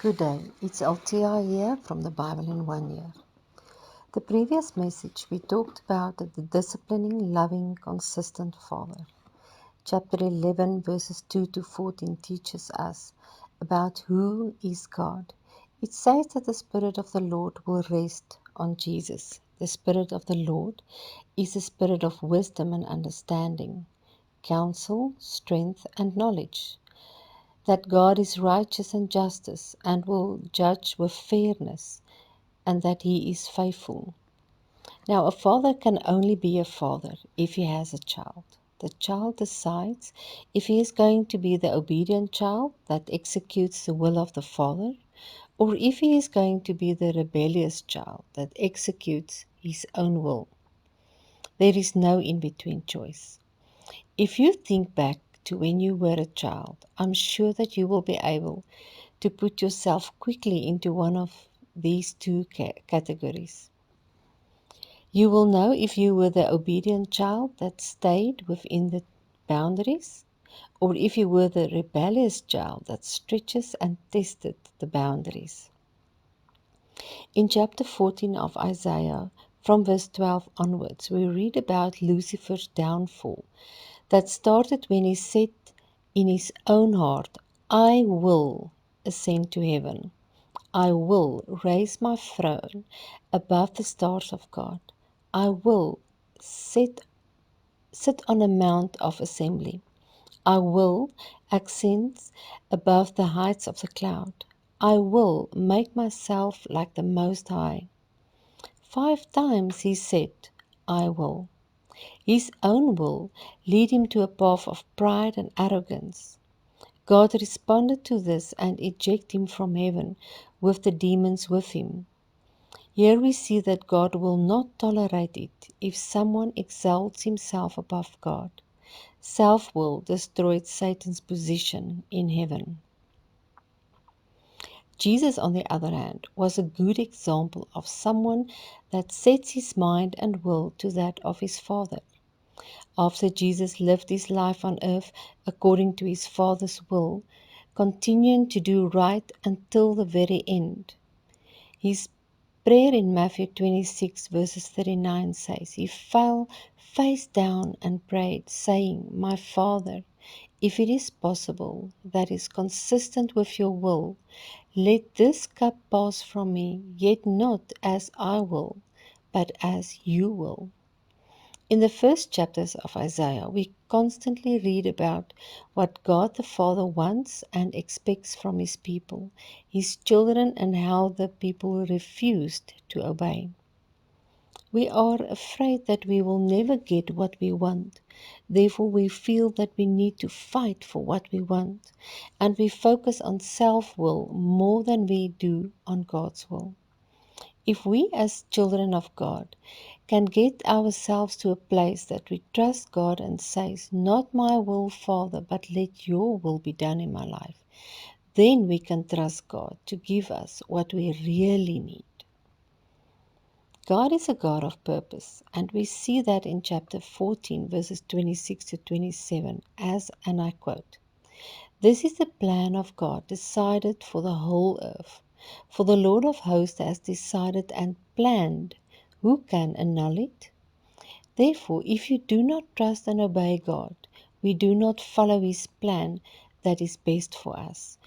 Good day, it's Althea here from the Bible in 1 year. The previous message we talked about the disciplining, loving, consistent Father. Chapter 11 verses 2 to 14 teaches us about who is God. It says that the Spirit of the Lord will rest on Jesus. The Spirit of the Lord is a spirit of wisdom and understanding, counsel, strength, and knowledge. That God is righteous and justice and will judge with fairness, and that He is faithful. Now, a father can only be a father if he has a child. The child decides if he is going to be the obedient child that executes the will of the father, or if he is going to be the rebellious child that executes his own will. There is no in-between choice. If you think back to when you were a child, I'm sure that you will be able to put yourself quickly into one of these two categories. You will know if you were the obedient child that stayed within the boundaries, or if you were the rebellious child that stretches and tested the boundaries. In chapter 14 of Isaiah, from verse 12 onwards, we read about Lucifer's downfall that started when he said in his own heart, I will ascend to heaven. I will raise my throne above the stars of God. I will sit on a mount of assembly. I will ascend above the heights of the cloud. I will make myself like the Most High. 5 times he said, I will. His own will led him to a path of pride and arrogance. God responded to this and ejected him from heaven with the demons with him. Here we see that God will not tolerate it if someone exalts himself above God. Self-will destroyed Satan's position in heaven. Jesus, on the other hand, was a good example of someone that sets his mind and will to that of his Father. After Jesus lived his life on earth according to his Father's will, continuing to do right until the very end. His prayer in Matthew 26 verses 39 says, He fell face down and prayed, saying, My Father, if it is possible, that is consistent with your will, let this cup pass from me, yet not as I will, but as you will. In the first chapters of Isaiah, we constantly read about what God the Father wants and expects from His people, His children, and how the people refused to obey. We are afraid that we will never get what we want. Therefore, we feel that we need to fight for what we want, and we focus on self-will more than we do on God's will. If we as children of God can get ourselves to a place that we trust God and says, not my will, Father, but let your will be done in my life, then we can trust God to give us what we really need. God is a God of purpose, and we see that in chapter 14, verses 26 to 27, and I quote, This is the plan of God decided for the whole earth. For the Lord of hosts has decided and planned. Who can annul it? Therefore, if you do not trust and obey God, we do not follow His plan that is best for us.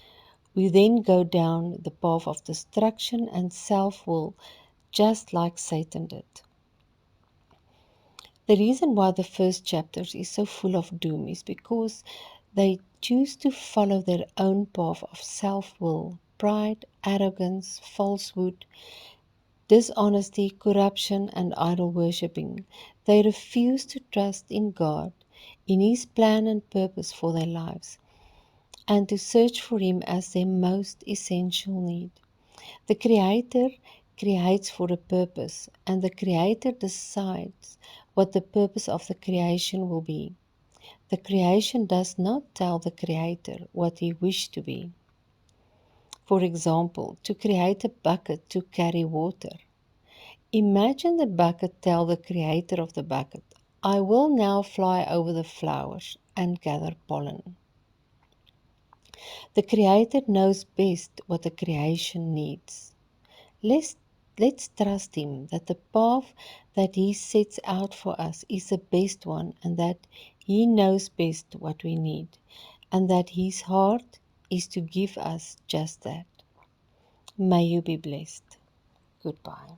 We then go down the path of destruction and self-will, just like Satan did. The reason why the first chapters is so full of doom is because they choose to follow their own path of self-will, pride, arrogance, falsehood, dishonesty, corruption, and idol worshipping. They refuse to trust in God, in His plan and purpose for their lives, and to search for Him as their most essential need. The Creator creates for a purpose, and the Creator decides what the purpose of the creation will be. The creation does not tell the Creator what He wished to be. For example, to create a bucket to carry water. Imagine the bucket tell the Creator of the bucket, I will now fly over the flowers and gather pollen. The Creator knows best what the creation needs. Let's, let's trust Him that the path that He sets out for us is the best one, and that He knows best what we need, and that His heart is to give us just that. May you be blessed. Goodbye.